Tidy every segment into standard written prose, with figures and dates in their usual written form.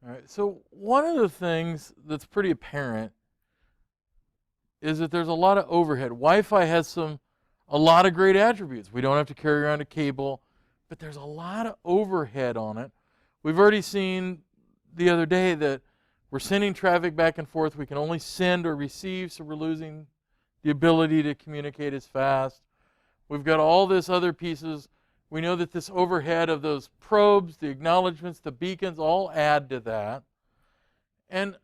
All right. So one of the things that's pretty apparent is that there's a lot of overhead. Wi-Fi has a lot of great attributes. We don't have to carry around a cable, but there's a lot of overhead on it. We've already seen the other day that we're sending traffic back and forth. We can only send or receive, so we're losing the ability to communicate as fast. We've got all this other pieces. We know that this overhead of those probes, the acknowledgments, the beacons, all add to that. And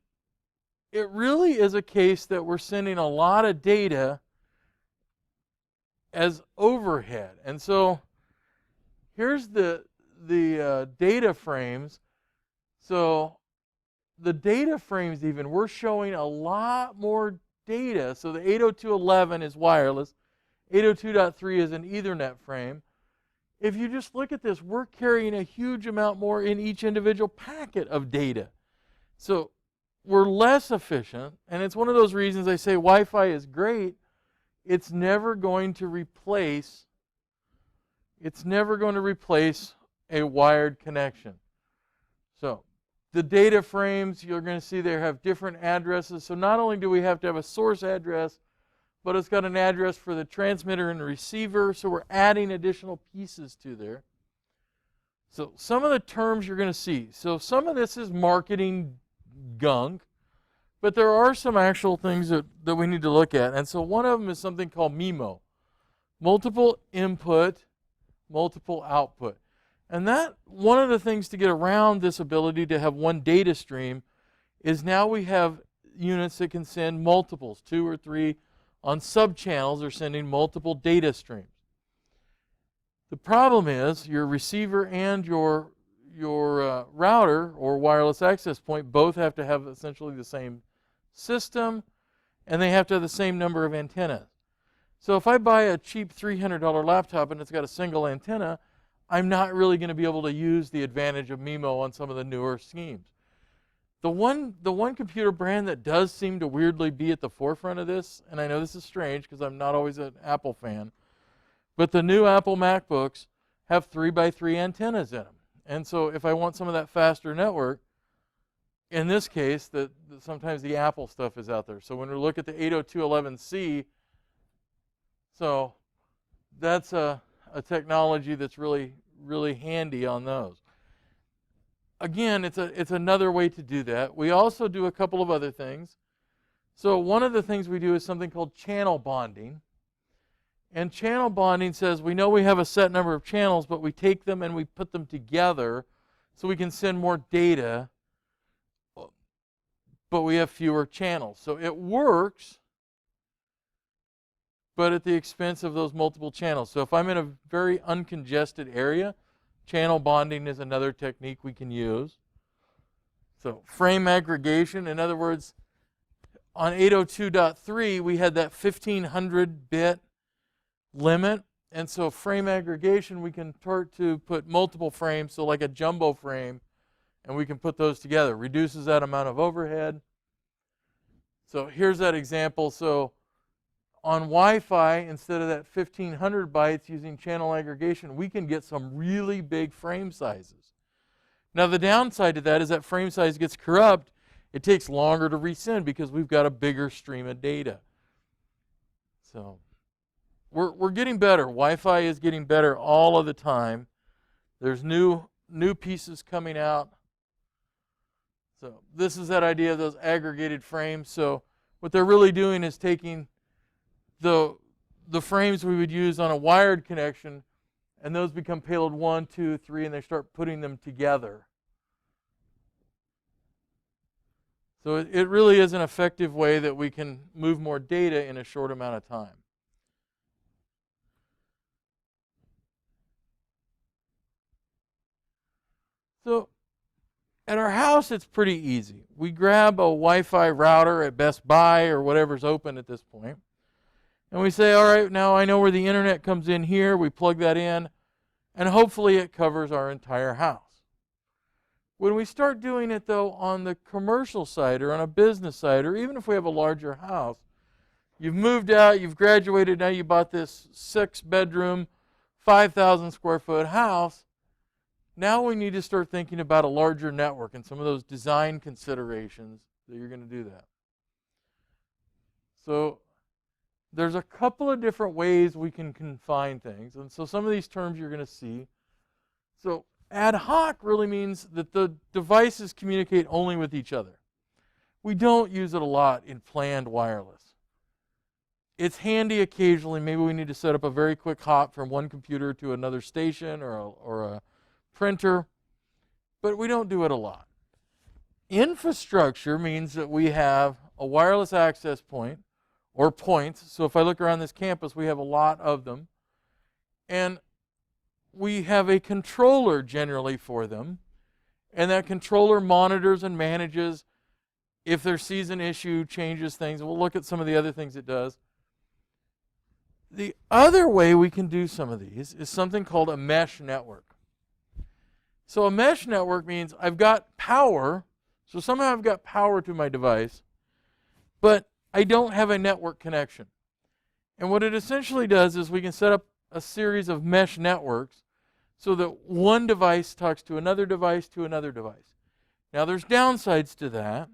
it really is a case that we're sending a lot of data as overhead. And so here's the data frames. So the data frames even, we're showing a lot more data. So the 802.11 is wireless. 802.3 is an Ethernet frame. If you just look at this, we're carrying a huge amount more in each individual packet of data. So we're less efficient, and it's one of those reasons I say Wi-Fi is great. It's never going to replace a wired connection. So the data frames, you're going to see they have different addresses. So not only do we have to have a source address, but it's got an address for the transmitter and the receiver, so we're adding additional pieces to there. So some of the terms you're going to see. So some of this is marketing gunk, but there are some actual things that we need to look at. And so one of them is something called MIMO, multiple input, multiple output. And that, one of the things to get around this ability to have one data stream is now we have units that can send multiples, 2 or 3 on sub-channels are sending multiple data streams. The problem is your receiver and your router or wireless access point both have to have essentially the same system, and they have to have the same number of antennas. So if I buy a cheap $300 laptop and it's got a single antenna, I'm not really going to be able to use the advantage of MIMO on some of the newer schemes. The one computer brand that does seem to weirdly be at the forefront of this, and I know this is strange because I'm not always an Apple fan, but the new Apple MacBooks have 3x3 antennas in them. And so if I want some of that faster network, in this case, sometimes the Apple stuff is out there. So when we look at the 802.11c, so that's a technology that's really, really handy on those. Again, it's another way to do that. We also do a couple of other things. So one of the things we do is something called channel bonding. And channel bonding says we know we have a set number of channels, but we take them and we put them together so we can send more data, but we have fewer channels. So it works, but at the expense of those multiple channels. So if I'm in a very uncongested area, channel bonding is another technique we can use. So frame aggregation, in other words, on 802.3 we had that 1500-bit limit, and so frame aggregation we can start to put multiple frames, so like a jumbo frame, and we can put those together. Reduces that amount of overhead. So here's that example. So on Wi-Fi, instead of that 1500 bytes using channel aggregation, we can get some really big frame sizes. Now the downside to that is that frame size gets corrupt. It takes longer to resend because we've got a bigger stream of data. So we're getting better. Wi-Fi is getting better all of the time. There's new pieces coming out. So this is that idea of those aggregated frames. So what they're really doing is taking the frames we would use on a wired connection, and those become payload 1, 2, 3, and they start putting them together. So it really is an effective way that we can move more data in a short amount of time. So at our house, it's pretty easy. We grab a Wi-Fi router at Best Buy or whatever's open at this point. And we say, all right, now I know where the internet comes in here. We plug that in, and hopefully it covers our entire house. When we start doing it, though, on the commercial side or on a business side, or even if we have a larger house, you've moved out, you've graduated, now you bought this 6-bedroom, 5,000 square foot house. Now we need to start thinking about a larger network and some of those design considerations that you're going to do that. So there's a couple of different ways we can confine things. And so some of these terms you're going to see. So ad hoc really means that the devices communicate only with each other. We don't use it a lot in planned wireless. It's handy occasionally. Maybe we need to set up a very quick hop from one computer to another station or a printer, but we don't do it a lot. Infrastructure means that we have a wireless access point or points. So if I look around this campus, we have a lot of them. And we have a controller generally for them. And that controller monitors and manages if there sees an issue, changes things. We'll look at some of the other things it does. The other way we can do some of these is something called a mesh network. So a mesh network means I've got power. So somehow I've got power to my device, but I don't have a network connection. And what it essentially does is we can set up a series of mesh networks so that one device talks to another device to another device. Now there's downsides to that.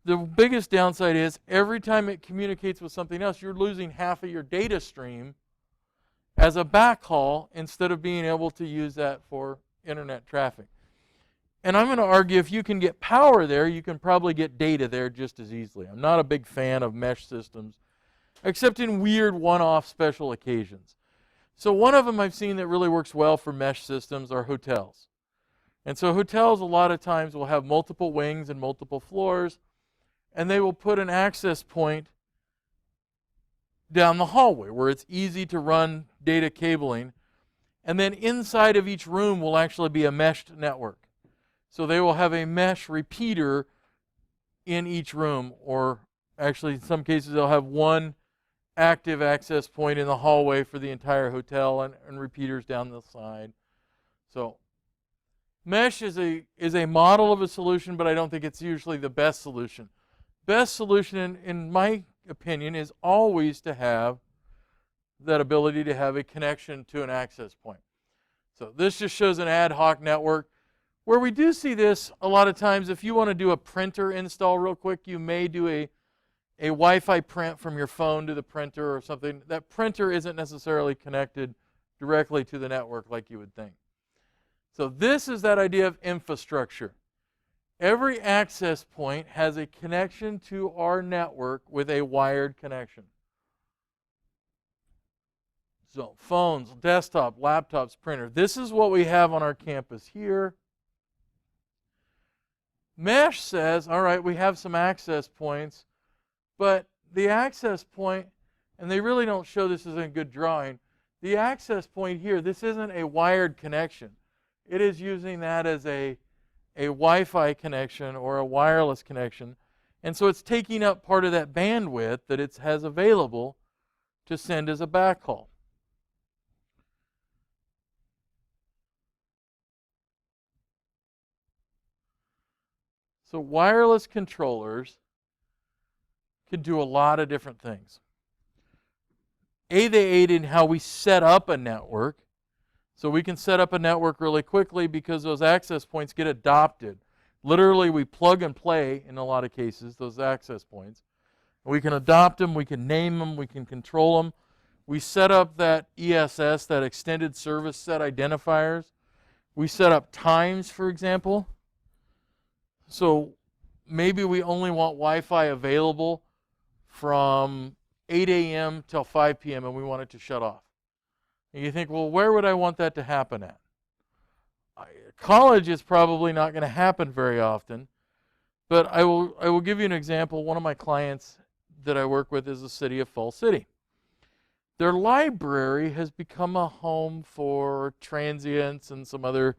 The biggest downside is every time it communicates with something else, you're losing half of your data stream as a backhaul instead of being able to use that for internet traffic. And I'm going to argue if you can get power there, you can probably get data there just as easily. I'm not a big fan of mesh systems, except in weird one-off special occasions. So one of them I've seen that really works well for mesh systems are hotels. And so hotels a lot of times will have multiple wings and multiple floors, and they will put an access point down the hallway where it's easy to run data cabling. And then inside of each room will actually be a meshed network. So they will have a mesh repeater in each room, or actually in some cases they'll have one active access point in the hallway for the entire hotel and repeaters down the side. So mesh is a model of a solution, but I don't think it's usually the best solution. Best solution, in my opinion, is always to have that ability to have a connection to an access point. So this just shows an ad hoc network. Where we do see this a lot of times, if you want to do a printer install real quick, you may do a Wi-Fi print from your phone to the printer or something. That printer isn't necessarily connected directly to the network like you would think. So this is that idea of infrastructure. Every access point has a connection to our network with a wired connection. So phones, desktop, laptops, printer. This is what we have on our campus here. Mesh says, all right, we have some access points, but the access point, and they really don't show this as a good drawing, the access point here, this isn't a wired connection. It is using that as a Wi-Fi connection or a wireless connection. And so it's taking up part of that bandwidth that it has available to send as a backhaul. So wireless controllers can do a lot of different things. They aid in how we set up a network. So we can set up a network really quickly because those access points get adopted. Literally, we plug and play, in a lot of cases, those access points. We can adopt them, we can name them, we can control them. We set up that ESS, that extended service set identifiers. We set up times, for example. So maybe we only want Wi-Fi available from 8 a.m. till 5 p.m. and we want it to shut off. And you think, well, where would I want that to happen at? College is probably not going to happen very often, but I will give you an example. One of my clients that I work with is the city of Fall City. Their library has become a home for transients and some other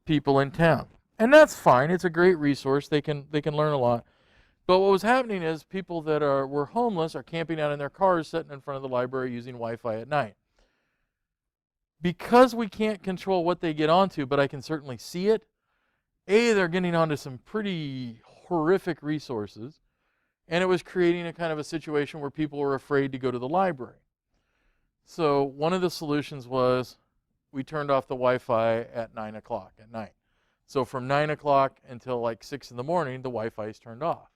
people in town. And that's fine. It's a great resource. They can learn a lot. But what was happening is people that were homeless are camping out in their cars sitting in front of the library using Wi-Fi at night. Because we can't control what they get onto, but I can certainly see it, they're getting onto some pretty horrific resources, and it was creating a kind of a situation where people were afraid to go to the library. So one of the solutions was we turned off the Wi-Fi at 9 o'clock at night. So from 9 o'clock until like 6 in the morning, the Wi-Fi is turned off.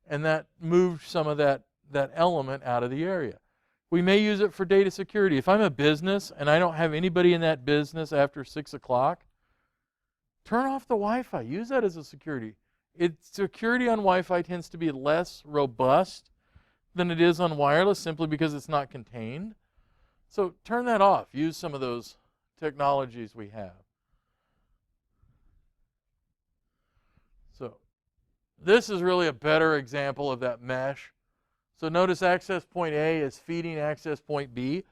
And that moved some of that element out of the area. We may use it for data security. If I'm a business and I don't have anybody in that business after 6 o'clock, turn off the Wi-Fi. Use that as a security. Security on Wi-Fi tends to be less robust than it is on wireless simply because it's not contained. So turn that off. Use some of those technologies we have. So this is really a better example of that mesh. So notice access point A is feeding access point B.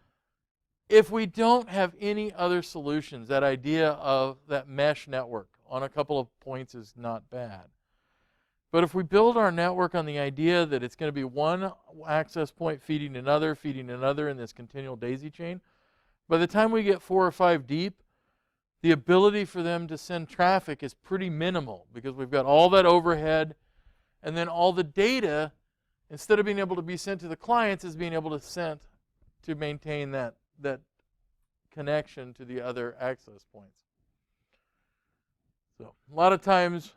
If we don't have any other solutions, that idea of that mesh network on a couple of points is not bad. But if we build our network on the idea that it's going to be one access point feeding another in this continual daisy chain, by the time we get 4 or 5 deep, the ability for them to send traffic is pretty minimal because we've got all that overhead, and then all the data, instead of being able to be sent to the clients, is being able to maintain that connection to the other access points. So a lot of times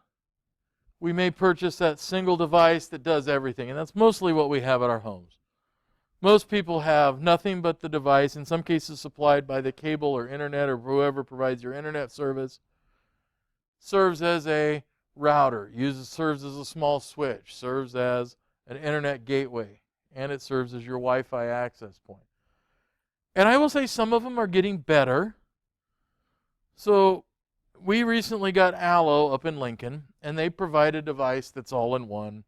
we may purchase that single device that does everything, and that's mostly what we have at our homes. Most people have nothing but the device, in some cases supplied by the cable or internet or whoever provides your internet service. Serves as a router, serves as a small switch, serves as an internet gateway, and it serves as your Wi-Fi access point. And I will say some of them are getting better. So we recently got Allo up in Lincoln, and they provide a device that's all in one.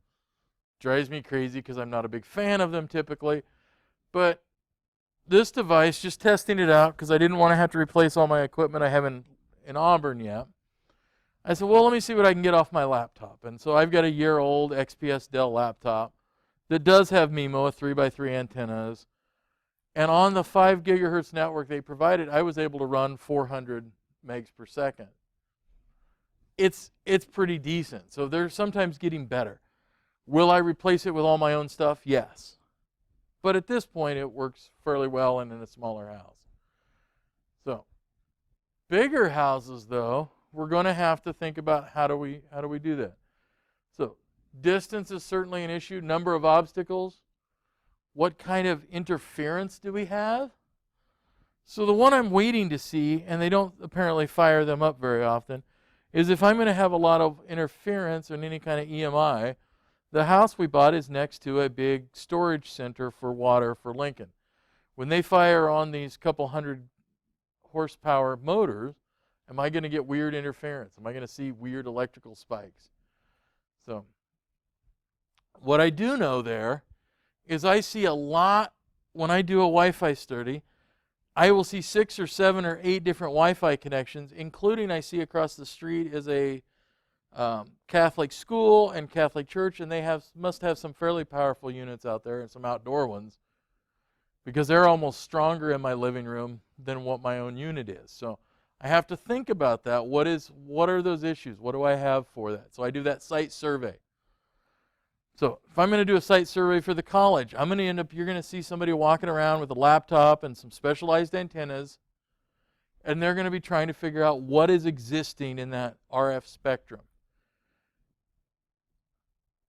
Drives me crazy because I'm not a big fan of them typically. But this device, just testing it out because I didn't want to have to replace all my equipment I have in Auburn yet. I said, well, let me see what I can get off my laptop. And so I've got a year-old XPS Dell laptop that does have MIMO, a 3x3 antennas. And on the 5 gigahertz network they provided, I was able to run 400 megs per second. It's pretty decent. So they're sometimes getting better. Will I replace it with all my own stuff? Yes. But at this point, it works fairly well and in a smaller house. So bigger houses, though, we're going to have to think about how do we do that. So distance is certainly an issue. Number of obstacles. What kind of interference do we have? So the one I'm waiting to see, and they don't apparently fire them up very often, is if I'm going to have a lot of interference in any kind of EMI. The house we bought is next to a big storage center for water for Lincoln. When they fire on these couple hundred horsepower motors, am I going to get weird interference? Am I going to see weird electrical spikes? So what I do know there is I see a lot, when I do a Wi-Fi study, I will see 6 or 7 or 8 different Wi-Fi connections, including I see across the street is a Catholic school and Catholic church, and they must have some fairly powerful units out there and some outdoor ones because they're almost stronger in my living room than what my own unit is. So I have to think about that. What are those issues? What do I have for that? So I do that site survey. So if I'm going to do a site survey for the college, you're going to see somebody walking around with a laptop and some specialized antennas, and they're going to be trying to figure out what is existing in that RF spectrum.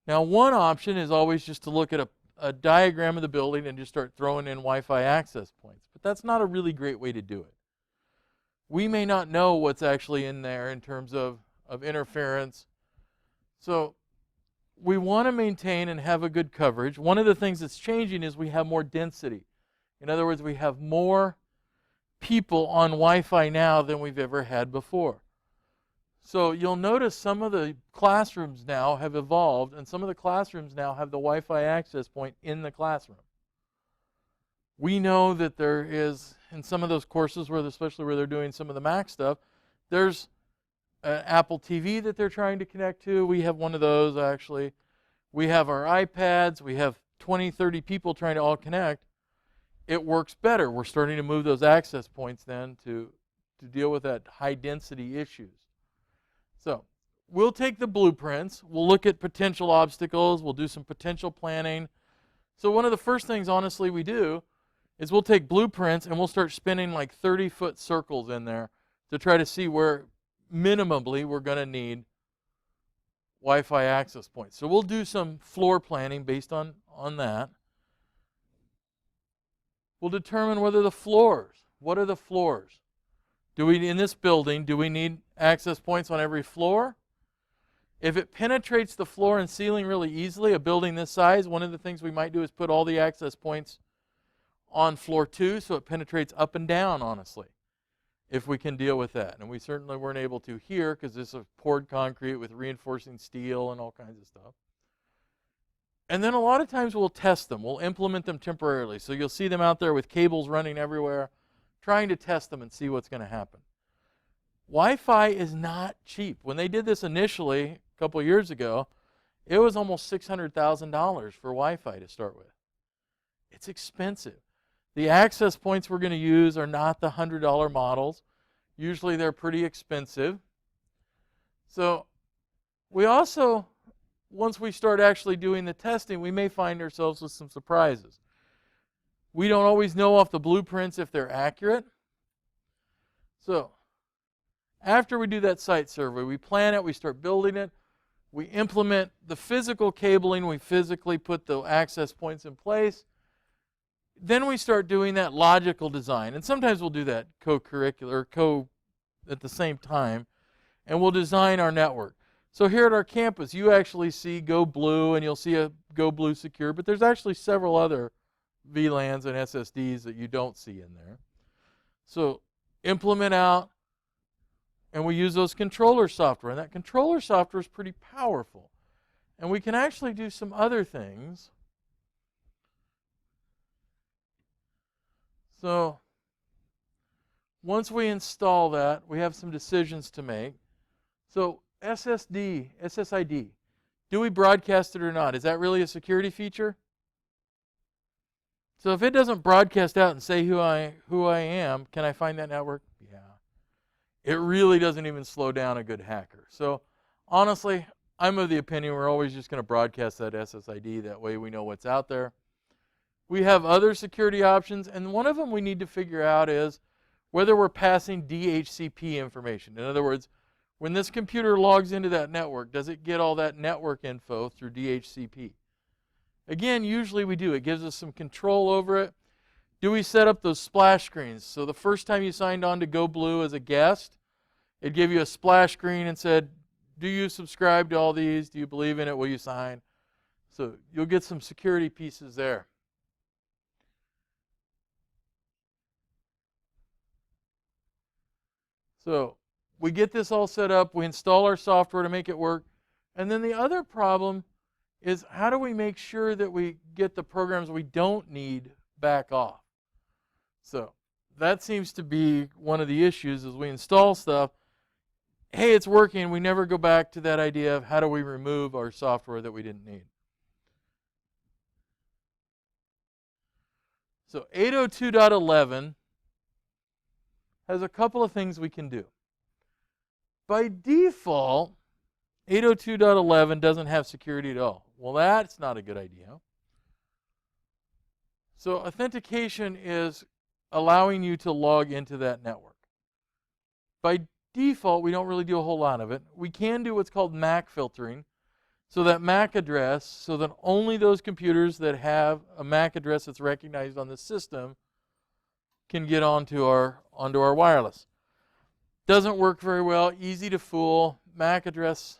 Now, one option is always just to look at a diagram of the building and just start throwing in Wi-Fi access points. But that's not a really great way to do it. We may not know what's actually in there in terms of interference. So we want to maintain and have a good coverage. One of the things that's changing is we have more density. In other words, we have more people on Wi-Fi now than we've ever had before. So you'll notice some of the classrooms now have evolved, and some of the classrooms now have the Wi-Fi access point in the classroom. We know that there is, in some of those courses, especially where they're doing some of the Mac stuff, there's an Apple TV that they're trying to connect to. We have one of those, actually. We have our iPads. We have 20, 30 people trying to all connect. It works better. We're starting to move those access points then to deal with that high-density issues. So we'll take the blueprints. We'll look at potential obstacles. We'll do some potential planning. So one of the first things, honestly, we do is we'll take blueprints and we'll start spinning like 30-foot circles in there to try to see where minimally we're going to need Wi-Fi access points. So we'll do some floor planning based on that. We'll determine whether the floors, what are the floors? In this building, do we need access points on every floor? If it penetrates the floor and ceiling really easily, a building this size, one of the things we might do is put all the access points on floor 2 so it penetrates up and down, honestly, if we can deal with that. And we certainly weren't able to here because this is poured concrete with reinforcing steel and all kinds of stuff. And then a lot of times we'll test them. We'll implement them temporarily. So you'll see them out there with cables running everywhere, trying to test them and see what's going to happen. Wi-Fi is not cheap. When they did this initially, a couple of years ago, it was almost $600,000 for Wi-Fi to start with. It's expensive. The access points we're going to use are not the $100 models. Usually they're pretty expensive. So we also, once we start actually doing the testing, we may find ourselves with some surprises. We don't always know off the blueprints if they're accurate. So after we do that site survey, we plan it, we start building it, we implement the physical cabling, we physically put the access points in place. Then we start doing that logical design. And sometimes we'll do that co-curricular, at the same time, and we'll design our network. So here at our campus, you actually see Go Blue, and you'll see a Go Blue Secure, but there's actually several other VLANs and SSDs that you don't see in there. So implement out, and we use those controller software. And that controller software is pretty powerful. And we can actually do some other things. So once we install that, we have some decisions to make. So SSID, do we broadcast it or not? Is that really a security feature? So if it doesn't broadcast out and say who I am, can I find that network? Yeah. It really doesn't even slow down a good hacker. So honestly, I'm of the opinion we're always just going to broadcast that SSID. That way we know what's out there. We have other security options, and one of them we need to figure out is whether we're passing DHCP information. In other words, when this computer logs into that network, does it get all that network info through DHCP? Again, usually we do. It gives us some control over it. Do we set up those splash screens? So the first time you signed on to Go Blue as a guest, it gave you a splash screen and said, do you subscribe to all these? Do you believe in it? Will you sign? So you'll get some security pieces there. So we get this all set up. We install our software to make it work. And then the other problem is how do we make sure that we get the programs we don't need back off? So that seems to be one of the issues is we install stuff. Hey, it's working. We never go back to that idea of how do we remove our software that we didn't need. So 802.11 has a couple of things we can do. By default, 802.11 doesn't have security at all. Well, that's not a good idea. So authentication is allowing you to log into that network. By default, we don't really do a whole lot of it. We can do what's called MAC filtering. So that MAC address, so that only those computers that have a MAC address that's recognized on the system can get onto our wireless. Doesn't work very well, easy to fool. MAC address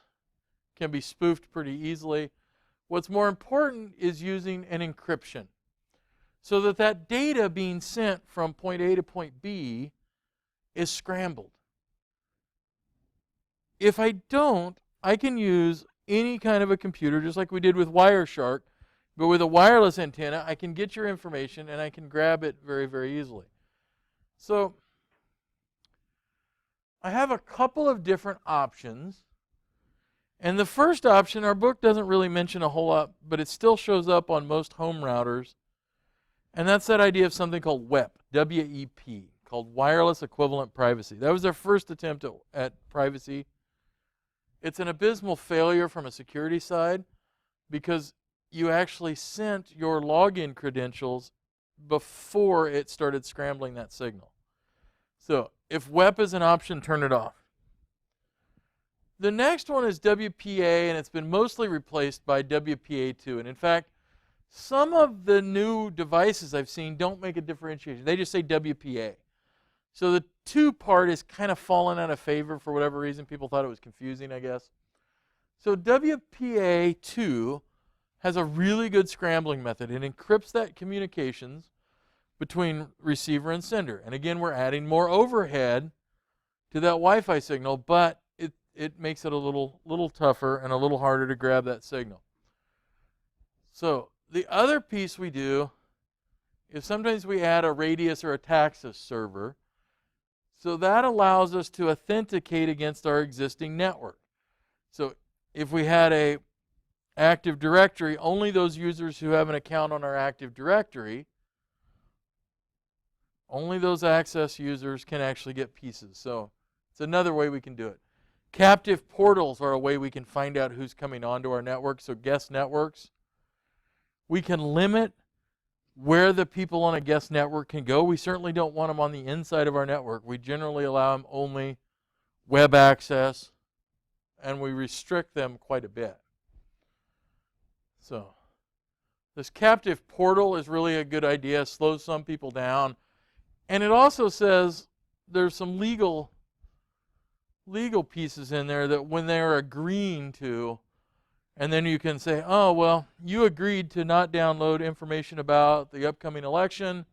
can be spoofed pretty easily. What's more important is using an encryption so that that data being sent from point A to point B is scrambled. If I don't, I can use any kind of a computer, just like we did with Wireshark, but with a wireless antenna, I can get your information and I can grab it very, very easily. So I have a couple of different options. And the first option, our book doesn't really mention a whole lot, but it still shows up on most home routers. And that's that idea of something called WEP, W-E-P, called Wireless Equivalent Privacy. That was their first attempt at privacy. It's an abysmal failure from a security side because you actually sent your login credentials before it started scrambling that signal. So if WEP is an option, turn it off. The next one is WPA, and it's been mostly replaced by WPA2. And in fact, some of the new devices I've seen don't make a differentiation. They just say WPA. So the 2 part is kind of fallen out of favor for whatever reason. People thought it was confusing, I guess. So WPA2 has a really good scrambling method. It encrypts that communications between receiver and sender. And again, we're adding more overhead to that Wi-Fi signal, but it makes it a little tougher and a little harder to grab that signal. So the other piece we do is sometimes we add a Radius or a Taxus server. So that allows us to authenticate against our existing network. So if we had a Active Directory, only those users who have an account on our Active Directory, only those access users can actually get pieces. So it's another way we can do it. Captive portals are a way we can find out who's coming onto our network, so guest networks. We can limit where the people on a guest network can go. We certainly don't want them on the inside of our network. We generally allow them only web access, and we restrict them quite a bit. So this captive portal is really a good idea, slows some people down. And it also says there's some legal pieces in there that when they're agreeing to, and then you can say, oh, well, you agreed to not download information about the upcoming election.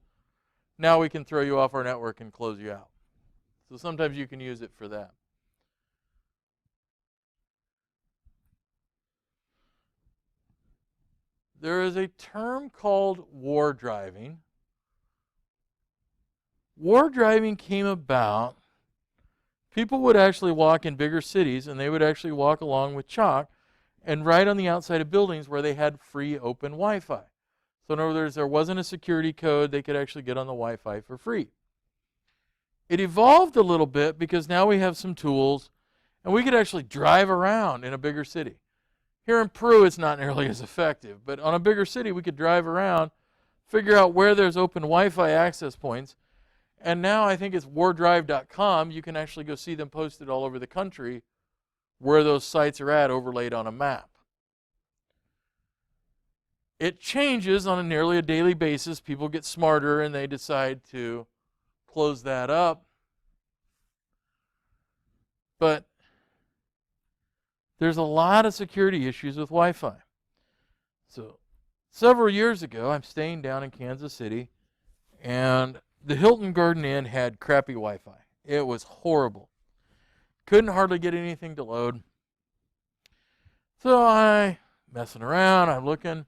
Now we can throw you off our network and close you out. So sometimes you can use it for that. There is a term called war driving. War driving came about. People would actually walk in bigger cities, and they would actually walk along with chalk and write on the outside of buildings where they had free open Wi-Fi. So in other words, there wasn't a security code. They could actually get on the Wi-Fi for free. It evolved a little bit because now we have some tools, and we could actually drive around in a bigger city. Here in Peru, it's not nearly as effective, but on a bigger city, we could drive around, figure out where there's open Wi-Fi access points, and now I think it's wardrive.com. You can actually go see them posted all over the country where those sites are at, overlaid on a map. It changes on nearly a daily basis. People get smarter and they decide to close that up. But there's a lot of security issues with Wi-Fi. So several years ago, I'm staying down in Kansas City, and the Hilton Garden Inn had crappy Wi-Fi. It was horrible. Couldn't hardly get anything to load. So I'm messing around, I'm looking,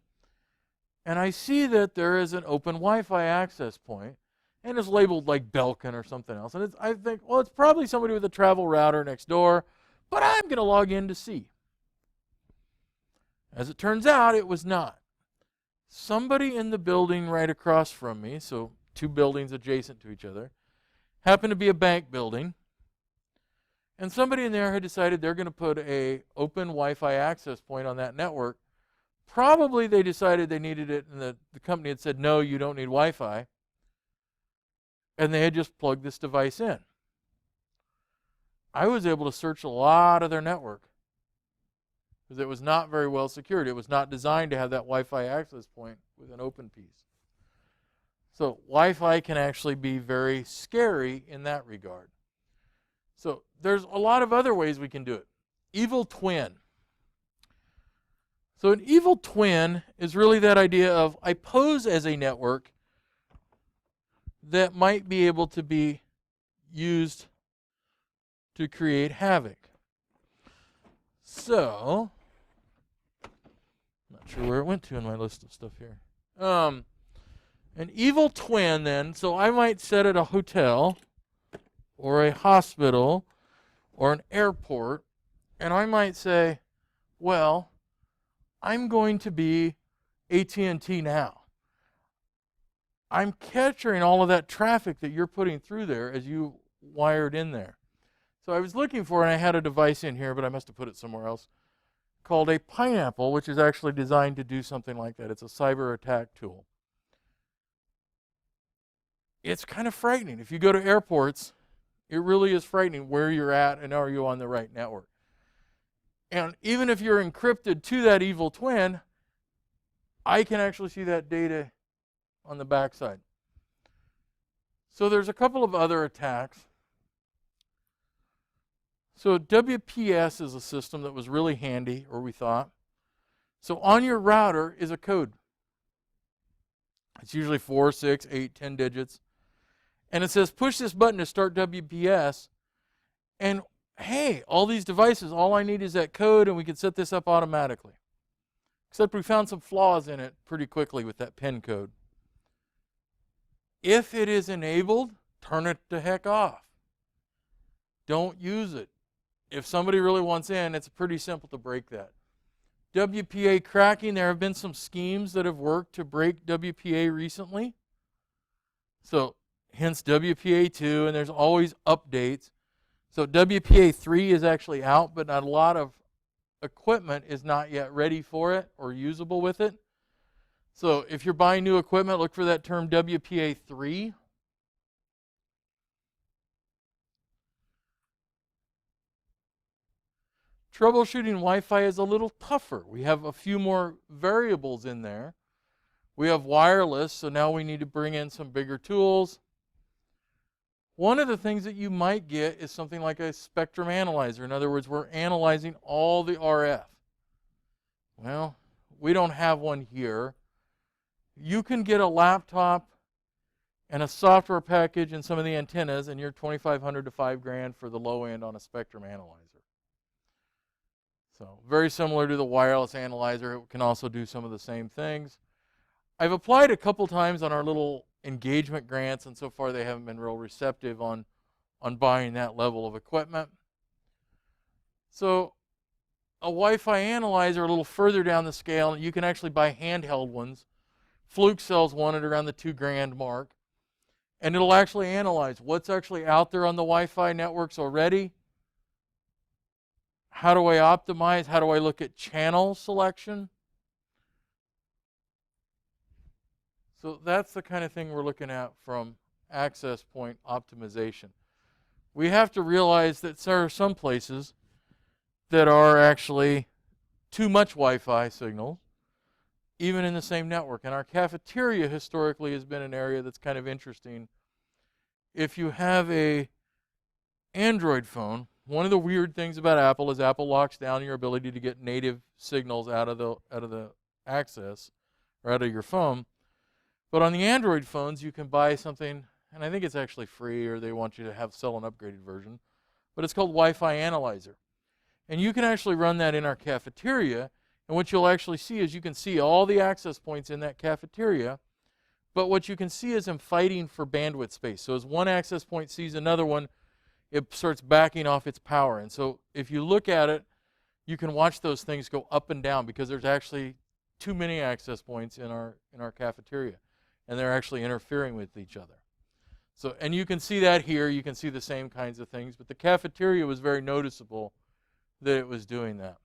and I see that there is an open Wi-Fi access point, and it's labeled like Belkin or something else. And I think, well, it's probably somebody with a travel router next door, but I'm going to log in to see. As it turns out, it was not. Somebody in the building right across from me, so 2 buildings adjacent to each other, happened to be a bank building, and somebody in there had decided they're going to put a open Wi-Fi access point on that network. Probably they decided they needed it, and the company had said, no, you don't need Wi-Fi, and they had just plugged this device in. I was able to search a lot of their network because it was not very well secured. It was not designed to have that Wi-Fi access point with an open piece. So Wi-Fi can actually be very scary in that regard. So there's a lot of other ways we can do it. Evil twin. So an evil twin is really that idea of I pose as a network that might be able to be used to create havoc. So, not sure where it went to in my list of stuff here. An evil twin then, so I might set at a hotel or a hospital or an airport, and I might say, well, I'm going to be AT&T now. I'm capturing all of that traffic that you're putting through there as you wired in there. So I was looking for, and I had a device in here, but I must have put it somewhere else, called a Pineapple, which is actually designed to do something like that. It's a cyber attack tool. it's kind of frightening. If you go to airports, it really is frightening where you're at and are you on the right network. And even if you're encrypted to that evil twin, I can actually see that data on the backside. So there's a couple of other attacks. So WPS is a system that was really handy, or we thought. So on your router is a code. It's usually 4, 6, 8, 10 digits. And it says, push this button to start WPS. And hey, all these devices, all I need is that code, and we can set this up automatically. Except we found some flaws in it pretty quickly with that PIN code. If it is enabled, turn it the heck off. Don't use it. If somebody really wants in, it's pretty simple to break that. WPA cracking, there have been some schemes that have worked to break WPA recently. So hence WPA2, and there's always updates. So WPA3 is actually out, but not a lot of equipment is not yet ready for it or usable with it. So if you're buying new equipment, look for that term WPA3. Troubleshooting Wi-Fi is a little tougher. We have a few more variables in there. We have wireless, so now we need to bring in some bigger tools. One of the things that you might get is something like a spectrum analyzer. In other words, we're analyzing all the RF. Well, we don't have one here. You can get a laptop and a software package and some of the antennas, and you're $2,500 to $5,000 for the low end on a spectrum analyzer. So very similar to the wireless analyzer. It can also do some of the same things. I've applied a couple times on our little engagement grants, and so far they haven't been real receptive on buying that level of equipment. So a Wi-Fi analyzer a little further down the scale, you can actually buy handheld ones. Fluke sells one at around the $2,000 mark, and it'll actually analyze what's actually out there on the Wi-Fi networks already. How do I optimize? How do I look at channel selection? So that's the kind of thing we're looking at from access point optimization. We have to realize that there are some places that are actually too much Wi-Fi signal, even in the same network. And our cafeteria historically has been an area that's kind of interesting. If you have an Android phone, one of the weird things about Apple is Apple locks down your ability to get native signals out of the access or out of your phone. But on the Android phones, you can buy something, and I think it's actually free, or they want you to sell an upgraded version, but it's called Wi-Fi Analyzer. And you can actually run that in our cafeteria, and what you'll actually see is you can see all the access points in that cafeteria, but what you can see is them fighting for bandwidth space. So as one access point sees another one, it starts backing off its power. And so if you look at it, you can watch those things go up and down because there's actually too many access points in our cafeteria, and they're actually interfering with each other. So, and you can see that here. You can see the same kinds of things, but the cafeteria was very noticeable that it was doing that.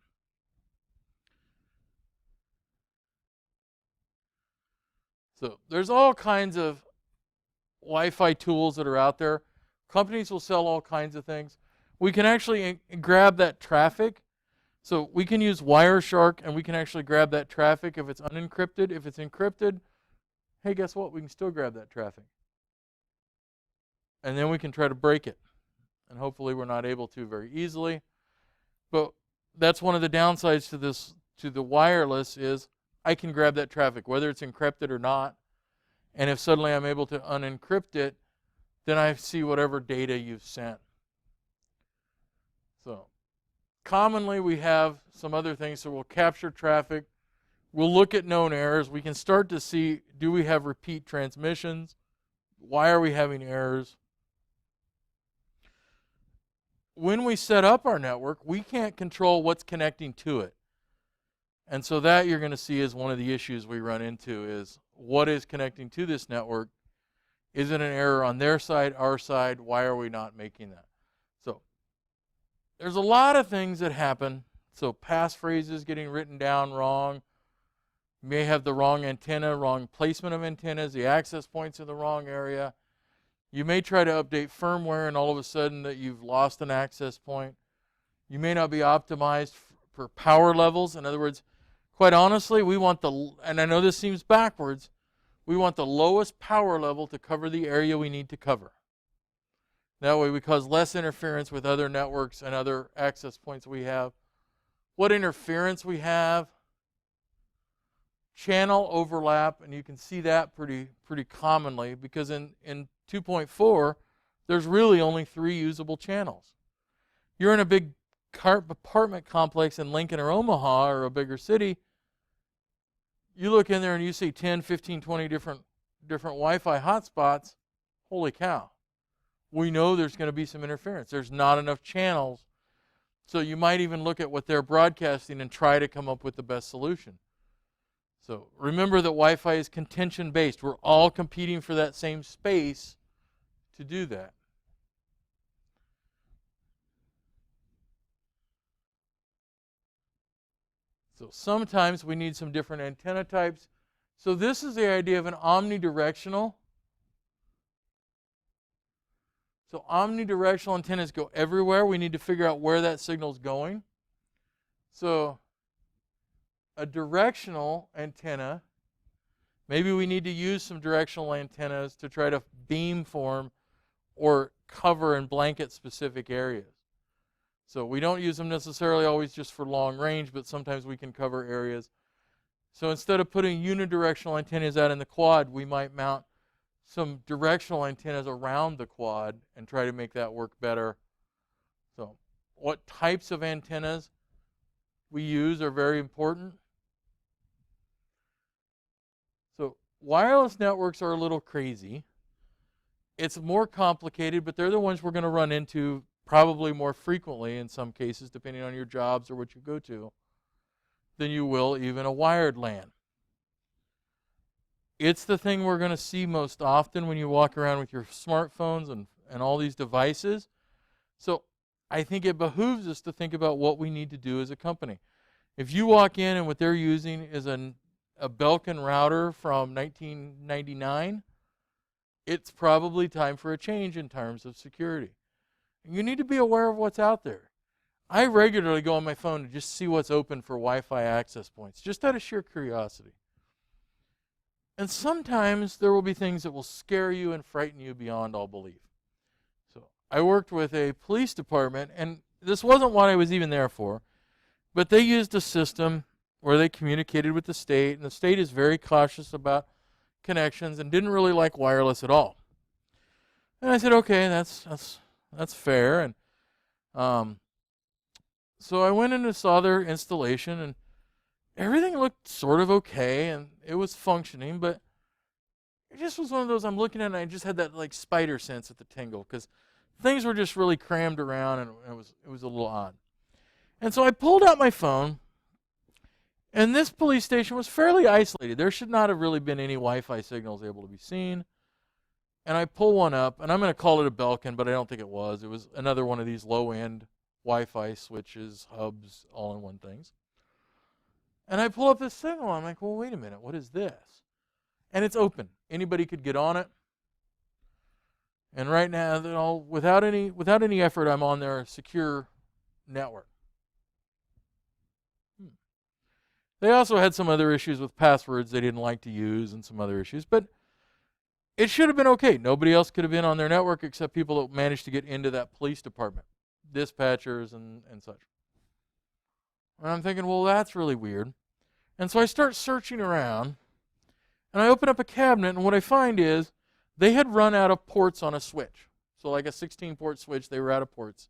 So there's all kinds of Wi-Fi tools that are out there. Companies will sell all kinds of things. We can actually grab that traffic. So we can use Wireshark, and we can actually grab that traffic if it's unencrypted. If it's encrypted, hey, guess what? We can still grab that traffic. And then we can try to break it. And hopefully we're not able to very easily. But that's one of the downsides to this, to the wireless, is I can grab that traffic, whether it's encrypted or not. And if suddenly I'm able to unencrypt it, then I see whatever data you've sent. So commonly we have some other things. So we'll capture traffic. We'll look at known errors. We can start to see, do we have repeat transmissions? Why are we having errors? When we set up our network, we can't control what's connecting to it. And so that you're going to see is one of the issues we run into, is what is connecting to this network? Is it an error on their side, our side? Why are we not making that? So there's a lot of things that happen. So passphrases getting written down wrong. You may have the wrong antenna, wrong placement of antennas, the access points in the wrong area. You may try to update firmware and all of a sudden that you've lost an access point. You may not be optimized for power levels. In other words, quite honestly, we want and I know this seems backwards, we want the lowest power level to cover the area we need to cover. That way we cause less interference with other networks and other access points we have. What interference we have? Channel overlap, and you can see that pretty commonly because in 2.4, there's really only 3 usable channels. You're in a big apartment complex in Lincoln or Omaha or a bigger city, you look in there and you see 10, 15, 20 different Wi-Fi hotspots. Holy cow. We know there's going to be some interference. There's not enough channels. So you might even look at what they're broadcasting and try to come up with the best solution. So remember that Wi-Fi is contention-based. We're all competing for that same space to do that. So sometimes we need some different antenna types. So this is the idea of an omnidirectional. So omnidirectional antennas go everywhere. We need to figure out where that signal is going. So a directional antenna, maybe we need to use some directional antennas to try to beamform or cover and blanket specific areas. So we don't use them necessarily always just for long range, but sometimes we can cover areas. So instead of putting unidirectional antennas out in the quad, we might mount some directional antennas around the quad and try to make that work better. So what types of antennas we use are very important. So wireless networks are a little crazy. It's more complicated, but they're the ones we're going to run into probably more frequently in some cases, depending on your jobs or what you go to, than you will even a wired LAN. It's the thing we're going to see most often when you walk around with your smartphones and all these devices. So I think it behooves us to think about what we need to do as a company. If you walk in and what they're using is a Belkin router from 1999, it's probably time for a change in terms of security. You need to be aware of what's out there. I regularly go on my phone to just see what's open for Wi-Fi access points, just out of sheer curiosity. And sometimes there will be things that will scare you and frighten you beyond all belief. So I worked with a police department, and this wasn't what I was even there for, but they used a system where they communicated with the state, and the state is very cautious about connections and didn't really like wireless at all. And I said, okay, that's fair. And so I went in and saw their installation, and everything looked sort of okay, and it was functioning, but it just was one of those I'm looking at, and I just had that like spider sense at the tingle because things were just really crammed around, and it was a little odd. And so I pulled out my phone, and this police station was fairly isolated. There should not have really been any Wi-Fi signals able to be seen. And I pull one up, and I'm going to call it a Belkin, but I don't think it was. It was another one of these low-end Wi-Fi switches, hubs, all-in-one things. And I pull up this signal. I'm like, well, wait a minute. What is this? And it's open. Anybody could get on it. And right now, without any effort, I'm on their secure network. They also had some other issues with passwords they didn't like to use and some other issues, but it should have been okay. Nobody else could have been on their network except people that managed to get into that police department, dispatchers and such. And I'm thinking, well, that's really weird. And so I start searching around, and I open up a cabinet, and what I find is they had run out of ports on a switch. So like a 16-port switch, they were out of ports.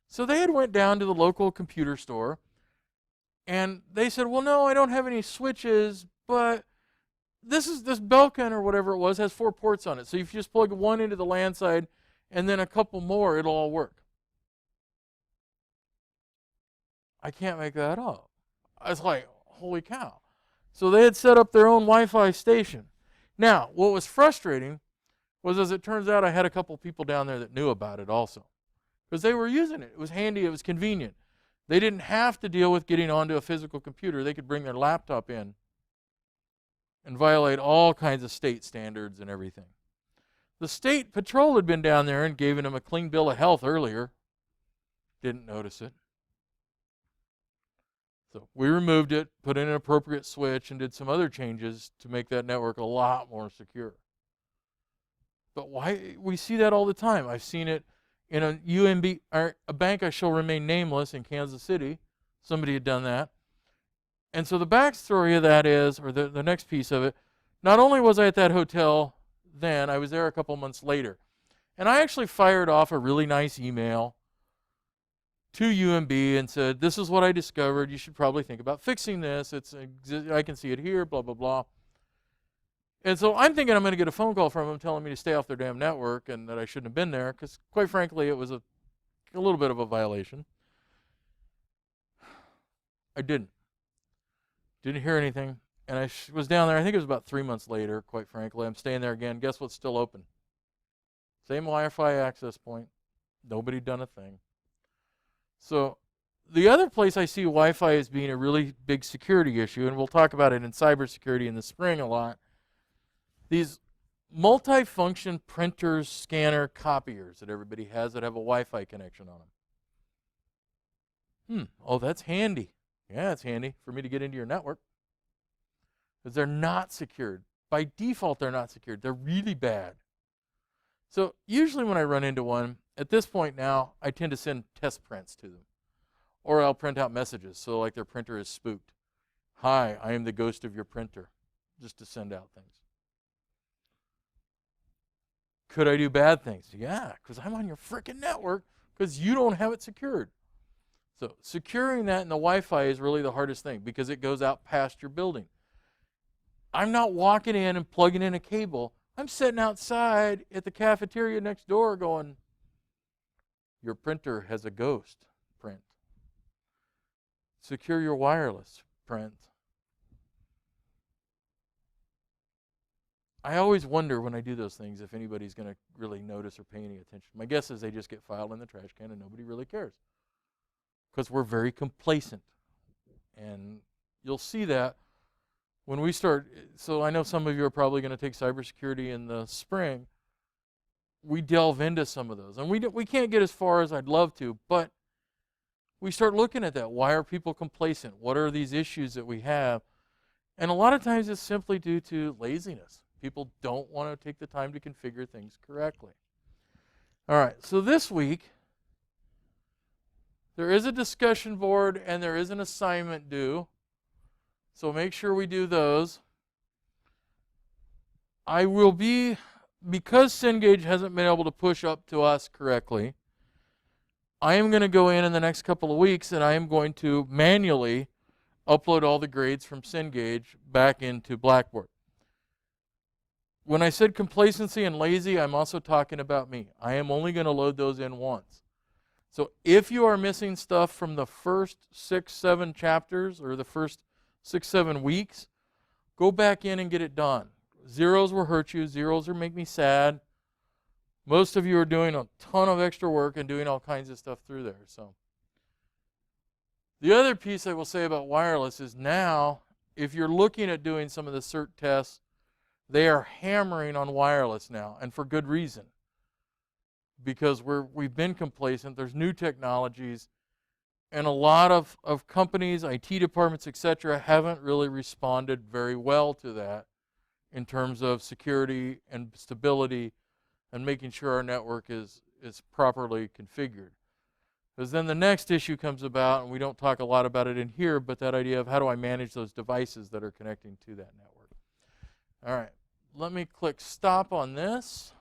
So they had went down to the local computer store, and they said, well, no, I don't have any switches, but this Belkin or whatever it was has 4 ports on it. So if you just plug one into the LAN side and then a couple more, it'll all work. I can't make that up. I was like, holy cow. So they had set up their own Wi-Fi station. Now, what was frustrating was, as it turns out, I had a couple people down there that knew about it also, because they were using it. It was handy. It was convenient. They didn't have to deal with getting onto a physical computer. They could bring their laptop in and violate all kinds of state standards and everything. The state patrol had been down there and given him a clean bill of health earlier. Didn't notice it. So we removed it, put in an appropriate switch, and did some other changes to make that network a lot more secure. But why? We see that all the time. I've seen it in a UMB, or a bank I shall remain nameless in Kansas City. Somebody had done that. And so the backstory of that is, or the next piece of it, not only was I at that hotel then, I was there a couple months later. And I actually fired off a really nice email to UMB and said, this is what I discovered. You should probably think about fixing this. I can see it here, blah, blah, blah. And so I'm thinking I'm going to get a phone call from them telling me to stay off their damn network and that I shouldn't have been there because, quite frankly, it was a little bit of a violation. I didn't hear anything. And I was down there, I think it was about 3 months later, quite frankly. I'm staying there again. Guess what's still open? Same Wi-Fi access point. Nobody done a thing. So the other place I see Wi-Fi as being a really big security issue, and we'll talk about it in cybersecurity in the spring a lot, these multi-function printers, scanner, copiers that everybody has that have a Wi-Fi connection on them. Oh, that's handy. Yeah, it's handy for me to get into your network. Because they're not secured. By default, they're not secured. They're really bad. So usually when I run into one, at this point now, I tend to send test prints to them. Or I'll print out messages, so like their printer is spooked. Hi, I am the ghost of your printer. Just to send out things. Could I do bad things? Yeah, because I'm on your frickin' network because you don't have it secured. So securing that in the Wi-Fi is really the hardest thing because it goes out past your building. I'm not walking in and plugging in a cable. I'm sitting outside at the cafeteria next door going, your printer has a ghost, print. Secure your wireless, print. I always wonder when I do those things if anybody's going to really notice or pay any attention. My guess is they just get filed in the trash can and nobody really cares. Because we're very complacent. And you'll see that when we start. So I know some of you are probably going to take cybersecurity in the spring. We delve into some of those. And we can't get as far as I'd love to, but we start looking at that. Why are people complacent? What are these issues that we have? And a lot of times it's simply due to laziness. People don't want to take the time to configure things correctly. All right, so this week, there is a discussion board and there is an assignment due. So make sure we do those. I will be, because Cengage hasn't been able to push up to us correctly, I am going to go in the next couple of weeks and I am going to manually upload all the grades from Cengage back into Blackboard. When I said complacency and lazy, I'm also talking about me. I am only going to load those in once. So if you are missing stuff from the first 6, 7 chapters or the first 6, 7 weeks, go back in and get it done. Zeros will hurt you. Zeros will make me sad. Most of you are doing a ton of extra work and doing all kinds of stuff through there. So the other piece I will say about wireless is now, if you're looking at doing some of the CERT tests, they are hammering on wireless now, and for good reason. Because we've been complacent. There's new technologies. And a lot of companies, IT departments, etc., haven't really responded very well to that in terms of security and stability and making sure our network is properly configured. Because then the next issue comes about, and we don't talk a lot about it in here, but that idea of how do I manage those devices that are connecting to that network. All right, let me click stop on this.